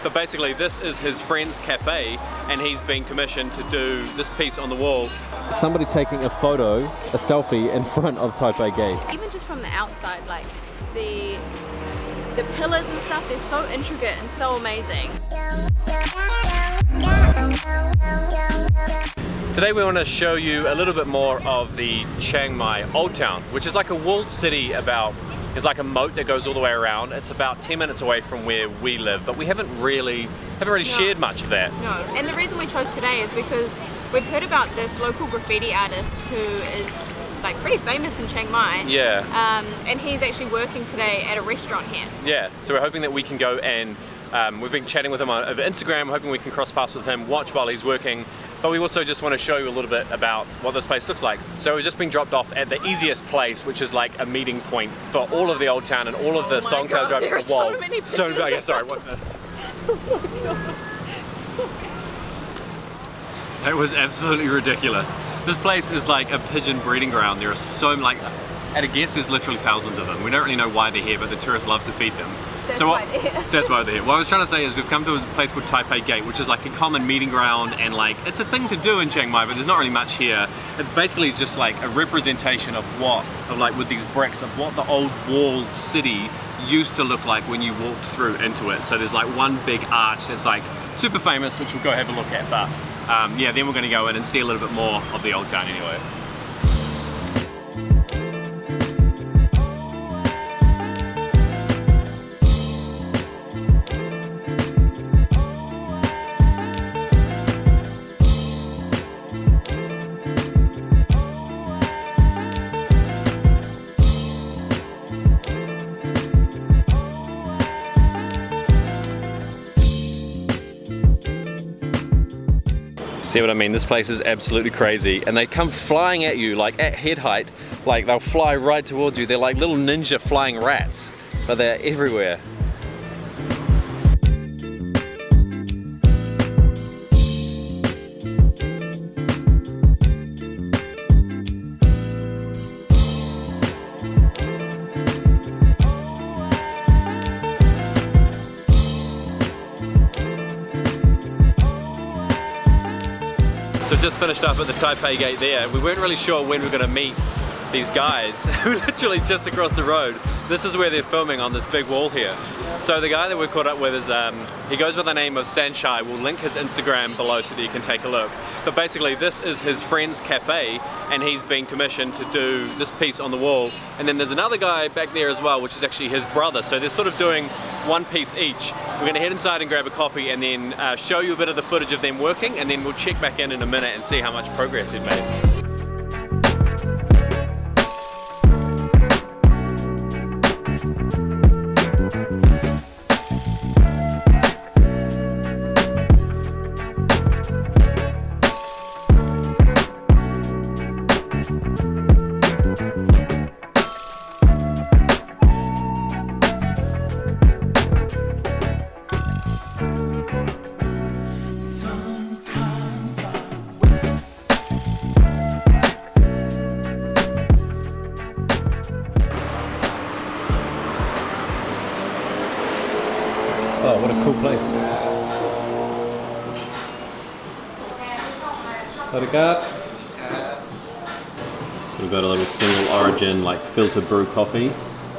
but basically this is his friend's cafe and he's been commissioned to do this piece on the wall. Somebody taking a photo, a selfie in front of Taipei Gate. Even just from the outside, like the pillars and stuff, they're so intricate and so amazing. Today we want to show you a little bit more of the Chiang Mai Old Town, which is like a walled city there's like a moat that goes all the way around. It's about 10 minutes away from where we live, but we haven't really shared much of that. No, and the reason we chose today is because we've heard about this local graffiti artist who is like pretty famous in Chiang Mai. Yeah. And he's actually working today at a restaurant here. Yeah, so we're hoping that we can go and we've been chatting with him over Instagram, hoping we can cross paths with him, watch while he's working, but we also just want to show you a little bit about what this place looks like. So we've just been dropped off at the easiest place, which is like a meeting point for all of the old town and all of the Songtao driving the wall. So many pictures. Yeah, sorry, what's this? That was absolutely ridiculous. This place is like a pigeon breeding ground. There are so many, at a guess there's literally thousands of them. We don't really know why they're here, but the tourists love to feed them. That's why they're here. That's why they're here. What I was trying to say is we've come to a place called Taipei Gate, which is like a common meeting ground, and like it's a thing to do in Chiang Mai, but there's not really much here. It's basically just like a representation of with these bricks, of what the old walled city used to look like when you walked through into it. So there's like one big arch that's like super famous, which we'll go have a look at, but yeah, then we're going to go in and see a little bit more of the old town anyway. See what I mean? This place is absolutely crazy, and they come flying at you like at head height, like they'll fly right towards you. They're like little ninja flying rats, but they're everywhere. So just finished up at the Taipei Gate there. We weren't really sure when we were going to meet these guys who are literally just across the road. This is where they're filming, on this big wall here. So the guy that we're caught up with is, he goes by the name of Shai. We'll link his Instagram below so that you can take a look. But basically this is his friend's cafe and he's been commissioned to do this piece on the wall. And then there's another guy back there as well, which is actually his brother. So they're sort of doing one piece each. We're going to head inside and grab a coffee and then show you a bit of the footage of them working, and then we'll check back in a minute and see how much progress they've made. Oh, what a cool place. Buttercup. So we've got a little single origin, like filter brew coffee.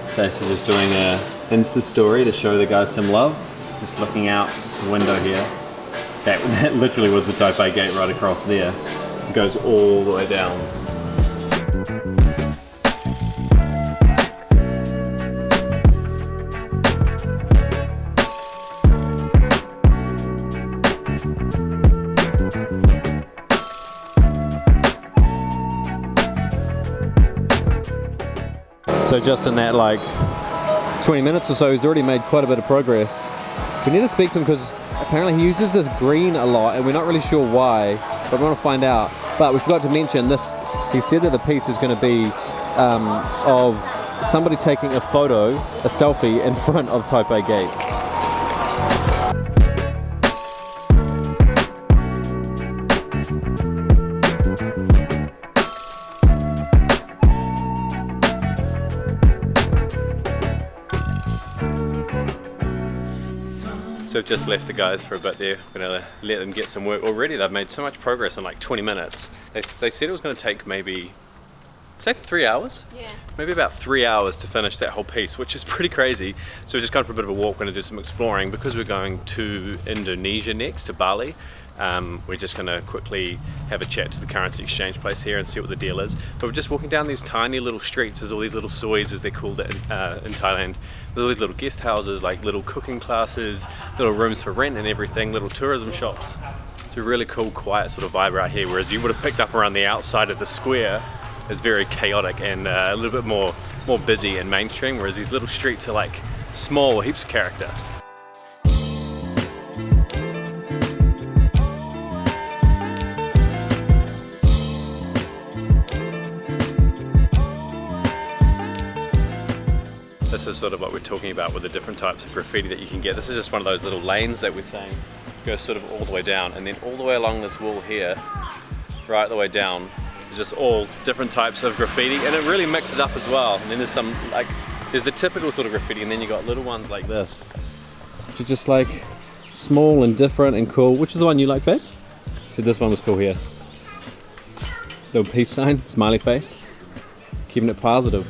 Stacey just doing a Insta story to show the guys some love. Just looking out the window here. That literally was the Taipei Gate right across there. It goes all the way down. So just in that like 20 minutes or so, he's already made quite a bit of progress. We need to speak to him because apparently he uses this green a lot and we're not really sure why, but we want to find out. But we forgot to mention this, he said that the piece is going to be of somebody taking a photo, a selfie in front of Taipei Gate. So I've just left the guys for a bit there. I'm gonna let them get some work. Already they've made so much progress in like 20 minutes. They said it was gonna take maybe, say 3 hours? Yeah. Maybe about 3 hours to finish that whole piece, which is pretty crazy. So we're just going for a bit of a walk, we're gonna do some exploring. Because we're going to Indonesia next, to Bali, we're just gonna quickly have a chat to the currency exchange place here and see what the deal is. But we're just walking down these tiny little streets. There's all these little sois, as they're called in Thailand. There's all these little guest houses, like little cooking classes, little rooms for rent and everything, little tourism shops. It's a really cool, quiet sort of vibe right here, whereas you would have picked up around the outside of the square is very chaotic and a little bit more busy and mainstream, whereas these little streets are like small, heaps of character. This is sort of what we're talking about with the different types of graffiti that you can get. This is just one of those little lanes that we're saying goes sort of all the way down, and then all the way along this wall here, right the way down, is just all different types of graffiti, and it really mixes up as well. And then there's some, like, there's the typical sort of graffiti, and then you got little ones like this, which are just like small and different and cool. Which is the one you like, babe? So this one was cool here. Little peace sign, smiley face, keeping it positive.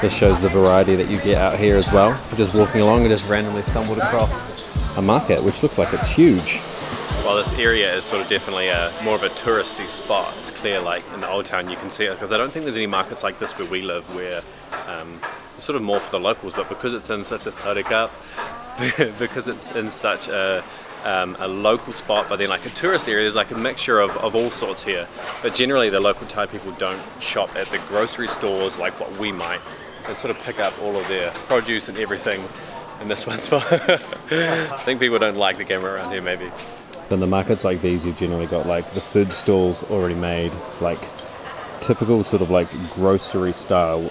This shows the variety that you get out here as well. We're just walking along and just randomly stumbled across a market, which looks like it's huge. Well, this area is sort of definitely more of a touristy spot. It's clear, like in the old town you can see it, because I don't think there's any markets like this where we live, where it's sort of more for the locals, but because it's in such a Buttercup, because it's in such a local spot, but then like a tourist area, there's like a mixture of all sorts here. But generally the local Thai people don't shop at the grocery stores like what we might, and sort of pick up all of their produce and everything in this one spot. I think people don't like the camera around here, maybe. In the markets like these, you've generally got like the food stalls already made, like typical sort of like grocery style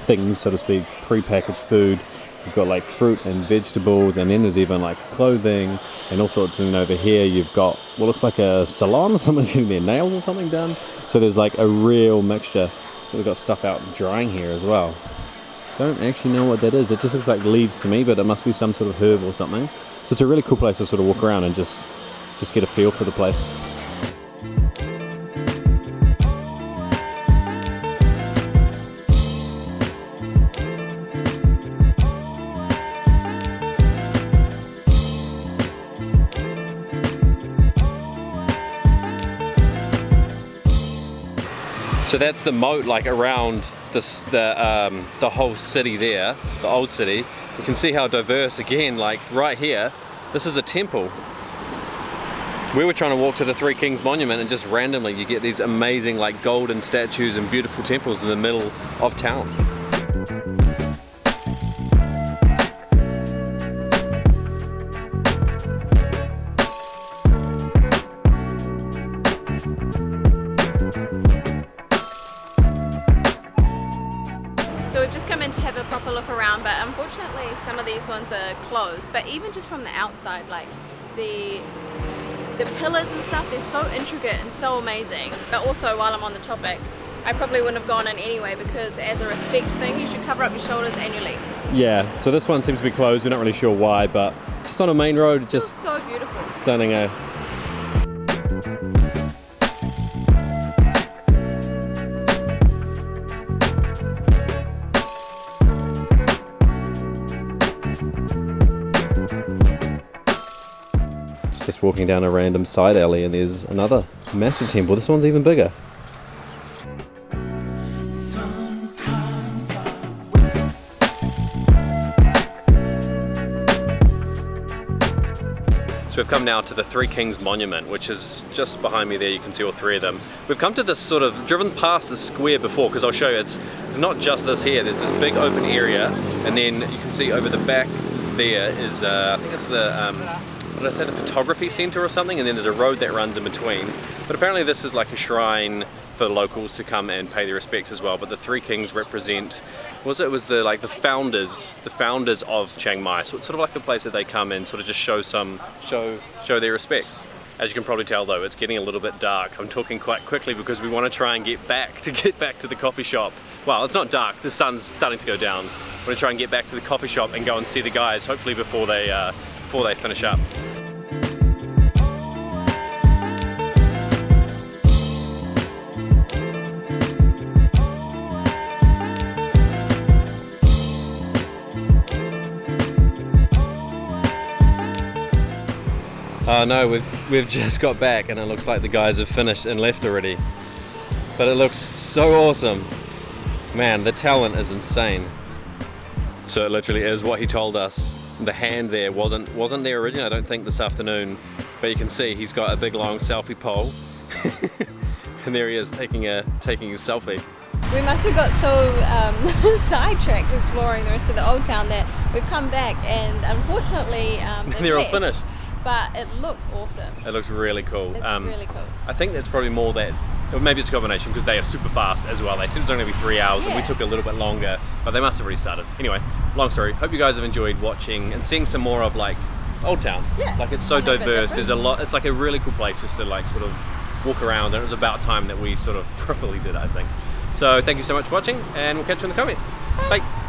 things, so to speak, pre-packaged food. You've got like fruit and vegetables, and then there's even like clothing and all sorts of things. Over here you've got what looks like a salon, someone's getting their nails or something done. So there's like a real mixture. So we've got stuff out drying here as well. Don't actually know what that is. It just looks like leaves to me, but it must be some sort of herb or something. So it's a really cool place to sort of walk around and just get a feel for the place. So that's the moat, like around this, the whole city there, the old city. You can see how diverse, again, like right here, this is a temple. We were trying to walk to the Three Kings Monument, and just randomly you get these amazing like golden statues and beautiful temples in the middle of town. But unfortunately some of these ones are closed. But even just from the outside, like the pillars and stuff, they're so intricate and so amazing. But also, while I'm on the topic, I probably wouldn't have gone in anyway, because as a respect thing you should cover up your shoulders and your legs. Yeah, so this one seems to be closed. We're not really sure why, but just on a main road, It's just so beautiful, stunning. Just walking down a random side alley, and there's another massive temple. This one's even bigger. So we've come now to the Three Kings Monument, which is just behind me there. You can see all three of them. We've come to this sort of, driven past the square before, because I'll show you, it's not just this here. There's this big open area, and then you can see over the back there is, I think it's the, what did I say, the photography center or something, and then there's a road that runs in between. But apparently this is like a shrine for the locals to come and pay their respects as well. But the Three Kings represent it was the like the founders of Chiang Mai. So it's sort of like a place that they come in, sort of just show their respects. As you can probably tell though, it's getting a little bit dark. I'm talking quite quickly because we want to try and get back to the coffee shop. Well, it's not dark, the sun's starting to go down. We want to try and get back to the coffee shop and go and see the guys, hopefully before they finish up. Oh no, we've just got back and it looks like the guys have finished and left already. But it looks so awesome. Man, the talent is insane. So it literally is what he told us. The hand there wasn't there originally, I don't think, this afternoon. But you can see he's got a big long selfie pole. And there he is taking a selfie. We must have got so sidetracked exploring the rest of the old town that we've come back and unfortunately they're all left. finished. But it looks awesome. It looks really cool. It's really cool. I think it's probably more that, or maybe it's a combination because they are super fast as well. They said it was only going to be 3 hours and we took a little bit longer, but they must have restarted. Anyway, long story. Hope you guys have enjoyed watching and seeing some more of like Old Town. Yeah. Like it's so Something a bit diverse. different. There's a lot. It's like a really cool place just to like sort of walk around, and it was about time that we sort of properly did it, I think. So thank you so much for watching and we'll catch you in the comments. Bye.